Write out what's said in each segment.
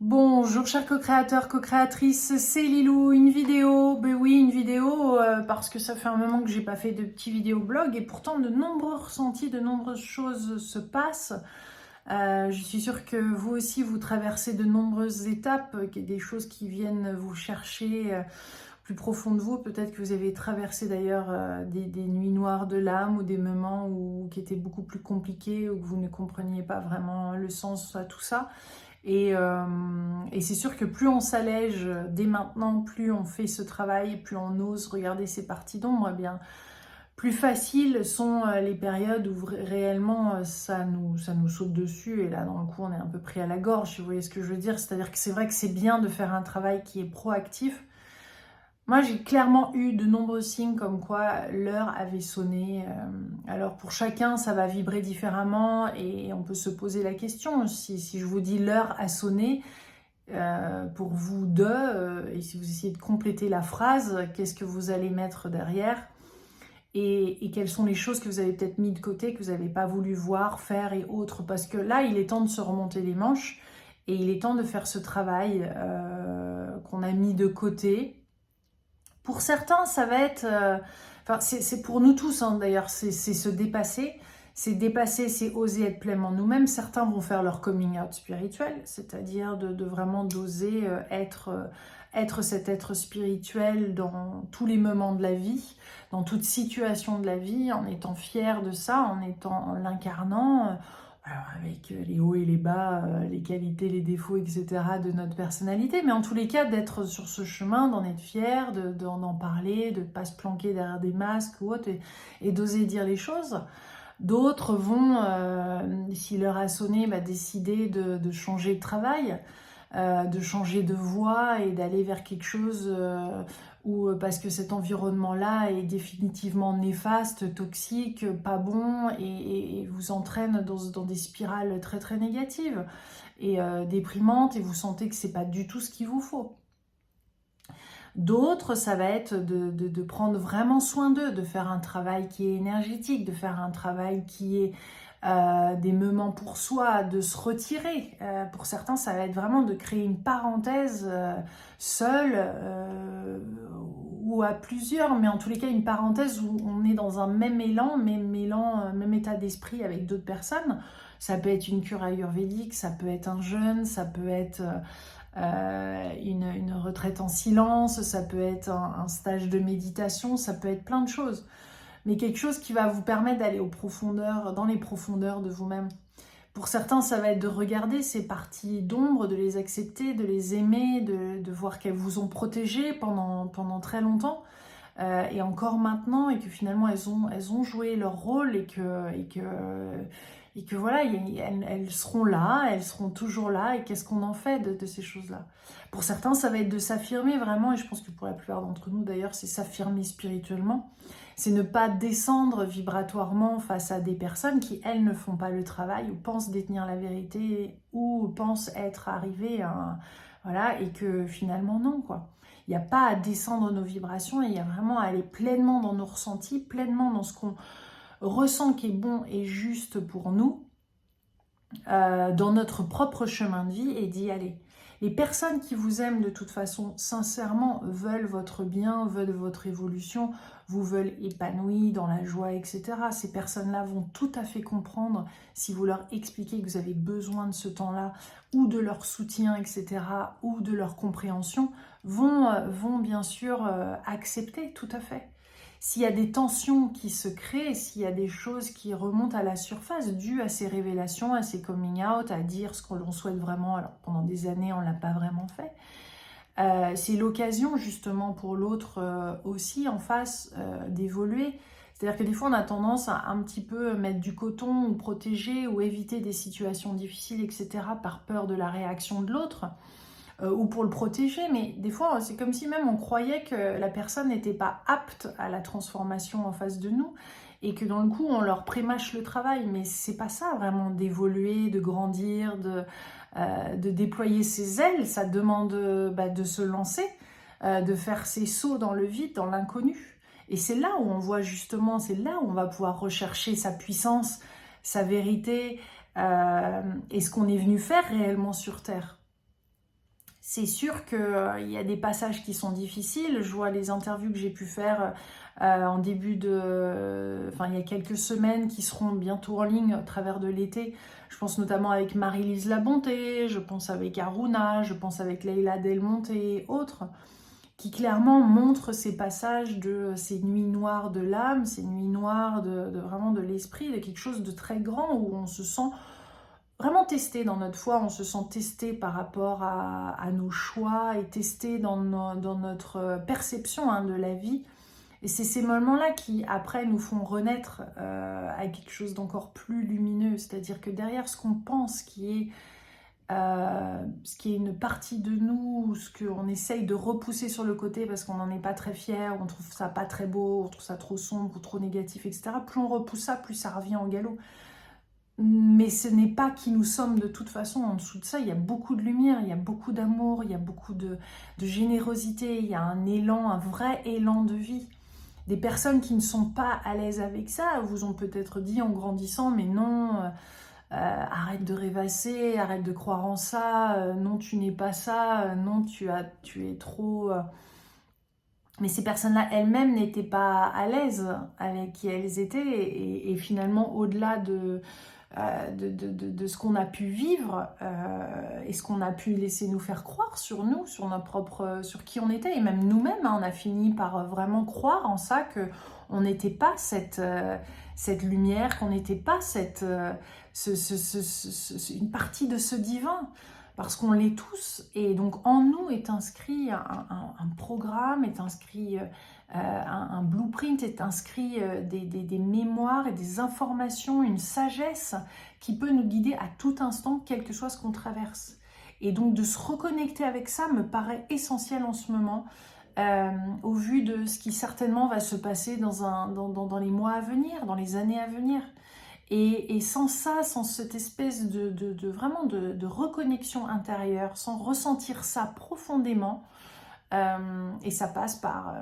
Bonjour chers co-créateurs, co-créatrices, c'est Lilou, une vidéo, ben oui une vidéo parce que ça fait un moment que j'ai pas fait de petits vidéos blog et pourtant de nombreux ressentis, de nombreuses choses se passent. Je suis sûre que vous aussi vous traversez de nombreuses étapes, qu'il y a des choses qui viennent vous chercher plus profond de vous. Peut-être que vous avez traversé d'ailleurs des nuits noires de l'âme ou des moments qui étaient beaucoup plus compliqués ou que vous ne compreniez pas vraiment le sens à tout ça. Et c'est sûr que plus on s'allège dès maintenant, plus on fait ce travail, plus on ose regarder ces parties d'ombre, eh bien, plus faciles sont les périodes où réellement ça nous saute dessus. Et là, dans le coup, on est un peu pris à la gorge, si vous voyez ce que je veux dire. C'est-à-dire que c'est vrai que c'est bien de faire un travail qui est proactif. Moi, j'ai clairement eu de nombreux signes comme quoi l'heure avait sonné. Alors pour chacun, ça va vibrer différemment et on peut se poser la question. Si je vous dis l'heure a sonné, pour vous deux, et si vous essayez de compléter la phrase, qu'est-ce que vous allez mettre derrière et quelles sont les choses que vous avez peut-être mis de côté, que vous n'avez pas voulu voir, faire et autres. Parce que là, il est temps de se remonter les manches et il est temps de faire ce travail qu'on a mis de côté. Pour certains, ça va être... enfin, c'est pour nous tous, hein, d'ailleurs, c'est se dépasser. C'est dépasser, c'est oser être pleinement nous-mêmes. Certains vont faire leur coming out spirituel, c'est-à-dire de vraiment d'oser être cet être spirituel dans tous les moments de la vie, dans toute situation de la vie, en étant fier de ça, en l'incarnant. Alors avec les hauts et les bas, les qualités, les défauts, etc. de notre personnalité, mais en tous les cas d'être sur ce chemin, d'en être fier, d'en parler, de ne pas se planquer derrière des masques ou autre, et d'oser dire les choses. D'autres vont, si l'heure a sonné, décider de changer de travail, de changer de voie et d'aller vers quelque chose où, parce que cet environnement-là est définitivement néfaste, toxique, pas bon et vous entraîne dans des spirales très très négatives et déprimantes et vous sentez que c'est pas du tout ce qu'il vous faut. D'autres, ça va être de prendre vraiment soin d'eux, de faire un travail qui est énergétique, de faire un travail qui est des moments pour soi, de se retirer. Pour certains, ça va être vraiment de créer une parenthèse seule ou à plusieurs, mais en tous les cas une parenthèse où on est dans un même élan, même état d'esprit avec d'autres personnes. Ça peut être une cure ayurvédique, ça peut être un jeûne, ça peut être une retraite en silence, ça peut être un stage de méditation, ça peut être plein de choses. Mais quelque chose qui va vous permettre d'aller dans les profondeurs de vous-même. Pour certains, ça va être de regarder ces parties d'ombre, de les accepter, de les aimer, de voir qu'elles vous ont protégé pendant très longtemps. Et encore maintenant, et que finalement elles ont joué leur rôle et que voilà, elles seront là, elles seront toujours là, et qu'est-ce qu'on en fait de ces choses-là? Pour certains, ça va être de s'affirmer vraiment, et je pense que pour la plupart d'entre nous d'ailleurs, c'est s'affirmer spirituellement, c'est ne pas descendre vibratoirement face à des personnes qui, elles, ne font pas le travail, ou pensent détenir la vérité, ou pensent être arrivées à... Voilà, et que finalement non, quoi. Il n'y a pas à descendre nos vibrations, il y a vraiment à aller pleinement dans nos ressentis, pleinement dans ce qu'on ressent qui est bon et juste pour nous, dans notre propre chemin de vie et d'y aller. Les personnes qui vous aiment de toute façon, sincèrement, veulent votre bien, veulent votre évolution, vous veulent épanoui, dans la joie, etc. Ces personnes-là vont tout à fait comprendre si vous leur expliquez que vous avez besoin de ce temps-là, ou de leur soutien, etc., ou de leur compréhension, vont bien sûr accepter, tout à fait. S'il y a des tensions qui se créent, s'il y a des choses qui remontent à la surface dues à ces révélations, à ces coming out, à dire ce que l'on souhaite vraiment, alors pendant des années on ne l'a pas vraiment fait, c'est l'occasion justement pour l'autre aussi en face d'évoluer. C'est-à-dire que des fois on a tendance à un petit peu mettre du coton ou protéger ou éviter des situations difficiles, etc. par peur de la réaction de l'autre. Ou pour le protéger, mais des fois c'est comme si même on croyait que la personne n'était pas apte à la transformation en face de nous et que dans le coup on leur prémâche le travail, mais c'est pas ça vraiment d'évoluer, de grandir, de déployer ses ailes, ça demande de se lancer, de faire ses sauts dans le vide, dans l'inconnu. Et c'est là où on voit justement, c'est là où on va pouvoir rechercher sa puissance, sa vérité et ce qu'on est venu faire réellement sur Terre. C'est sûr qu'il y a des passages qui sont difficiles. Je vois les interviews que j'ai pu faire en début de... Enfin, il y a quelques semaines qui seront bientôt en ligne au travers de l'été. Je pense notamment avec Marie-Lise Labonté, je pense avec Aruna, je pense avec Leila Del Monte et autres, qui clairement montrent ces passages de ces nuits noires de l'âme, ces nuits noires vraiment de l'esprit, de quelque chose de très grand où on se sent vraiment testé dans notre foi, on se sent testé par rapport à nos choix et testé dans notre perception de la vie. Et c'est ces moments-là qui, après, nous font renaître à quelque chose d'encore plus lumineux. C'est-à-dire que derrière ce qu'on pense ce qui est une partie de nous, ce qu'on essaye de repousser sur le côté parce qu'on n'en est pas très fier, on trouve ça pas très beau, on trouve ça trop sombre ou trop négatif, etc. Plus on repousse ça, plus ça revient au galop. Mais ce n'est pas qui nous sommes de toute façon. En dessous de ça, il y a beaucoup de lumière, il y a beaucoup d'amour, il y a beaucoup de générosité, il y a un élan, un vrai élan de vie. Des personnes qui ne sont pas à l'aise avec ça vous ont peut-être dit en grandissant, mais non, arrête de rêvasser, arrête de croire en ça, non, tu n'es pas ça, non, tu es trop... Mais ces personnes-là elles-mêmes n'étaient pas à l'aise avec qui elles étaient et finalement, au-delà de ce qu'on a pu vivre et ce qu'on a pu laisser nous faire croire sur nous, sur notre propre, sur qui on était et même nous-mêmes, on a fini par vraiment croire en ça que on n'était pas cette lumière, qu'on n'était pas une partie de ce divin. Parce qu'on l'est tous, et donc en nous est inscrit un programme, est inscrit un blueprint, est inscrit des mémoires et des informations, une sagesse qui peut nous guider à tout instant, quel que soit ce qu'on traverse. Et donc de se reconnecter avec ça me paraît essentiel en ce moment, au vu de ce qui certainement va se passer dans les mois à venir, dans les années à venir. Et sans ça, sans cette espèce vraiment de reconnexion intérieure, sans ressentir ça profondément, et ça passe par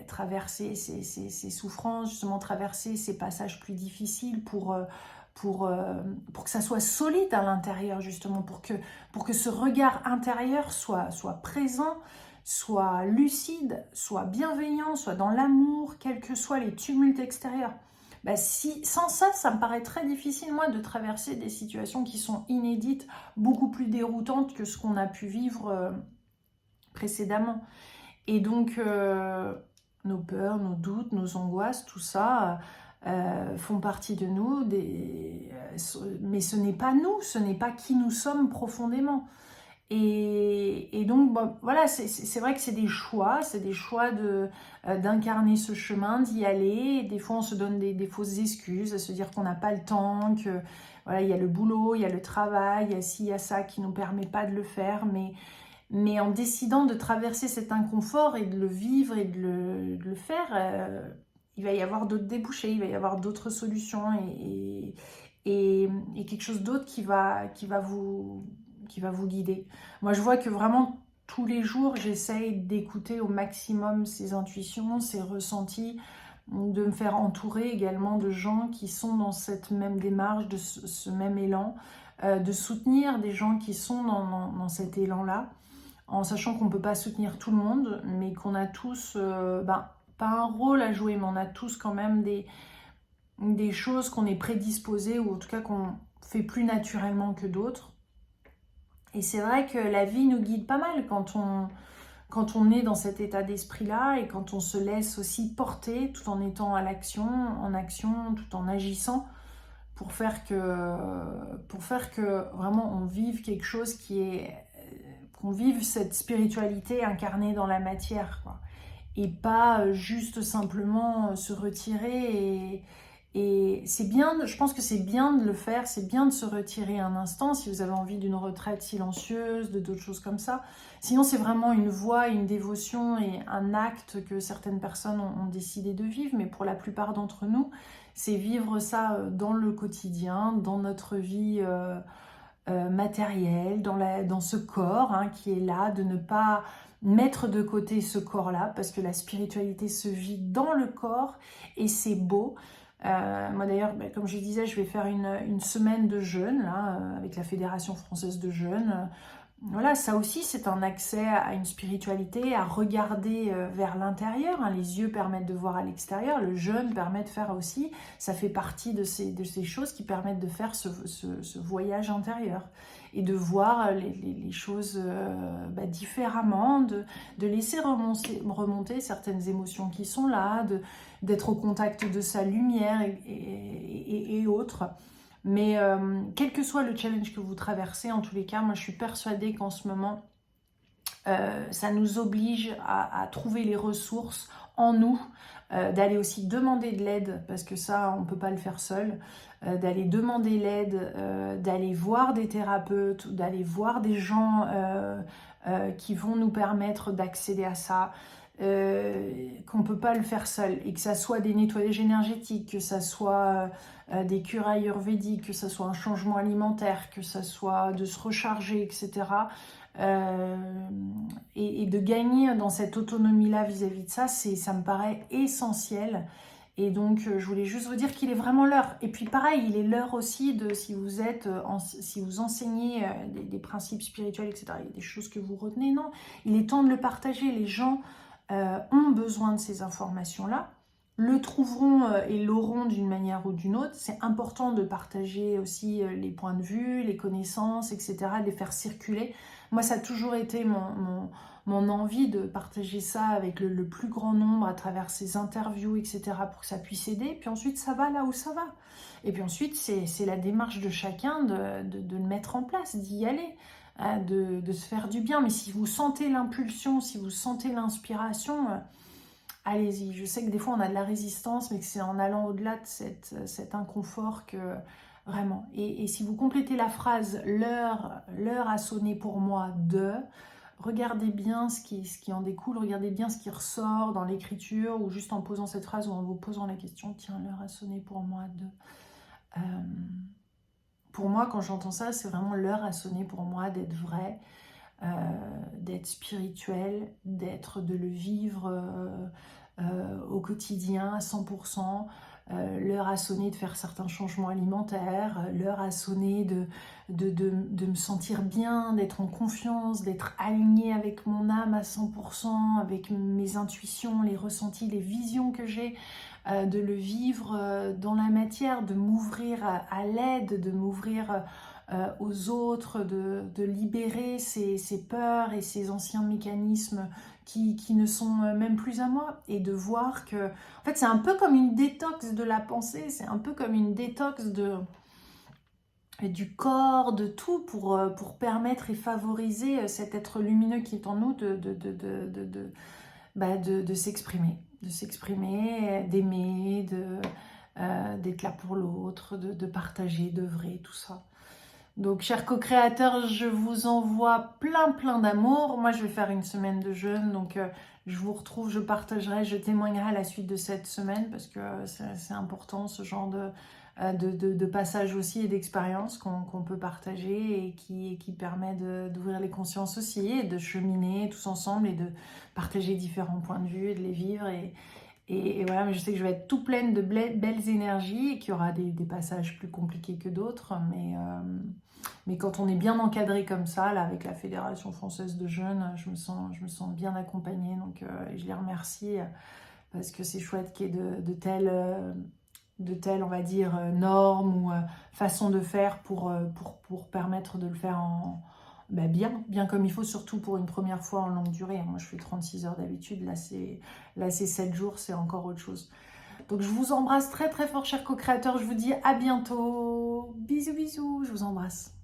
traverser ces souffrances, justement traverser ces passages plus difficiles pour que ça soit solide à l'intérieur, justement, pour que ce regard intérieur soit présent, soit lucide, soit bienveillant, soit dans l'amour, quels que soient les tumultes extérieurs. Sans ça, ça me paraît très difficile, moi, de traverser des situations qui sont inédites, beaucoup plus déroutantes que ce qu'on a pu vivre précédemment. Et donc, nos peurs, nos doutes, nos angoisses, tout ça font partie de nous, mais ce n'est pas nous, ce n'est pas qui nous sommes profondément. Et donc, voilà, c'est vrai que c'est des choix d'incarner ce chemin, d'y aller. Et des fois, on se donne des fausses excuses, à se dire qu'on n'a pas le temps, que voilà, il y a le boulot, il y a le travail, il y a ci, il y a ça qui ne nous permet pas de le faire. Mais en décidant de traverser cet inconfort et de le vivre et de le faire, il va y avoir d'autres débouchés, il va y avoir d'autres solutions et quelque chose d'autre qui va vous guider. Moi, je vois que vraiment, tous les jours, j'essaye d'écouter au maximum ces intuitions, ces ressentis, de me faire entourer également de gens qui sont dans cette même démarche, de ce même élan, de soutenir des gens qui sont dans cet élan-là, en sachant qu'on ne peut pas soutenir tout le monde, mais qu'on a tous, pas un rôle à jouer, mais on a tous quand même des choses qu'on est prédisposés, ou en tout cas qu'on fait plus naturellement que d'autres. Et c'est vrai que la vie nous guide pas mal quand on est dans cet état d'esprit-là et quand on se laisse aussi porter tout en étant en action, tout en agissant pour faire que vraiment on vive quelque chose qu'on vive cette spiritualité incarnée dans la matière, quoi. Et pas juste simplement se retirer et c'est bien, je pense que c'est bien de le faire, c'est bien de se retirer un instant si vous avez envie d'une retraite silencieuse, de d'autres choses comme ça. Sinon, c'est vraiment une voie, une dévotion et un acte que certaines personnes ont décidé de vivre, mais pour la plupart d'entre nous, c'est vivre ça dans le quotidien, dans notre vie matérielle, dans ce corps qui est là, de ne pas mettre de côté ce corps-là, parce que la spiritualité se vit dans le corps et c'est beau. Moi d'ailleurs, comme je disais, je vais faire une semaine de jeûne là, avec la Fédération Française de Jeûne. voilà, ça aussi, c'est un accès à une spiritualité, à regarder vers l'intérieur. Hein. Les yeux permettent de voir à l'extérieur, le jeûne permet de faire aussi. Ça fait partie de ces choses qui permettent de faire ce voyage intérieur et de voir les choses différemment, de laisser remonter certaines émotions qui sont là, d'être au contact de sa lumière et autres. Mais quel que soit le challenge que vous traversez, en tous les cas, moi je suis persuadée qu'en ce moment, ça nous oblige à trouver les ressources en nous, d'aller aussi demander de l'aide, parce que ça, on ne peut pas le faire seul, d'aller demander l'aide, d'aller voir des thérapeutes, d'aller voir des gens qui vont nous permettre d'accéder à ça. Qu'on ne peut pas le faire seul, et que ça soit des nettoyages énergétiques, que ça soit des cures ayurvédiques, que ça soit un changement alimentaire, que ça soit de se recharger, etc. Et de gagner dans cette autonomie-là vis-à-vis de ça, ça me paraît essentiel. Et donc, je voulais juste vous dire qu'il est vraiment l'heure. Et puis pareil, il est l'heure aussi de, si vous enseignez des principes spirituels, etc., il y a des choses que vous retenez, non. Il est temps de le partager. Les gens ont besoin de ces informations-là, le trouveront et l'auront d'une manière ou d'une autre. C'est important de partager aussi les points de vue, les connaissances, etc., de les faire circuler. Moi, ça a toujours été mon envie de partager ça avec le plus grand nombre à travers ces interviews, etc., pour que ça puisse aider. Puis ensuite, ça va là où ça va. Et puis ensuite, c'est la démarche de chacun de le mettre en place, d'y aller. De se faire du bien. Mais si vous sentez l'impulsion, si vous sentez l'inspiration, allez-y. Je sais que des fois on a de la résistance, mais que c'est en allant au-delà de cet inconfort que vraiment. Et si vous complétez la phrase l'heure a sonné pour moi de, regardez bien ce qui en découle, regardez bien ce qui ressort dans l'écriture, ou juste en posant cette phrase ou en vous posant la question, tiens, l'heure a sonné pour moi de. Pour moi, quand j'entends ça, c'est vraiment l'heure a sonné pour moi d'être vrai, d'être spirituel, de le vivre au quotidien à 100%. L'heure a sonné de faire certains changements alimentaires, l'heure a sonné de me sentir bien, d'être en confiance, d'être alignée avec mon âme à 100%, avec mes intuitions, les ressentis, les visions que j'ai, de le vivre dans la matière, de m'ouvrir à l'aide, de m'ouvrir aux autres, de libérer ces peurs et ces anciens mécanismes qui ne sont même plus à moi, et de voir que, en fait, c'est un peu comme une détox de la pensée, c'est un peu comme une détox du corps, de tout, pour permettre et favoriser cet être lumineux qui est en nous de s'exprimer, d'aimer, d'être là pour l'autre, de partager, d'œuvrer, tout ça. Donc, chers co-créateurs, je vous envoie plein d'amour. Moi, je vais faire une semaine de jeûne, donc je vous retrouve, je partagerai, je témoignerai à la suite de cette semaine, parce que c'est important, ce genre de passage aussi et d'expérience qu'on peut partager, et qui permet d'ouvrir les consciences aussi, et de cheminer tous ensemble, et de partager différents points de vue, et de les vivre. Et voilà, mais je sais que je vais être tout pleine de belles énergies, et qu'il y aura des passages plus compliqués que d'autres, mais quand on est bien encadré comme ça, là, avec la Fédération Française de Jeûne, je me sens bien accompagnée, donc je les remercie, parce que c'est chouette qu'il y ait de telles, on va dire, normes ou façons de faire pour permettre de le faire bien comme il faut, surtout pour une première fois en longue durée. Moi, je fais 36 heures d'habitude, là c'est 7 jours, c'est encore autre chose. Donc, je vous embrasse très fort, chers co-créateurs. Je vous dis à bientôt. Bisous, je vous embrasse.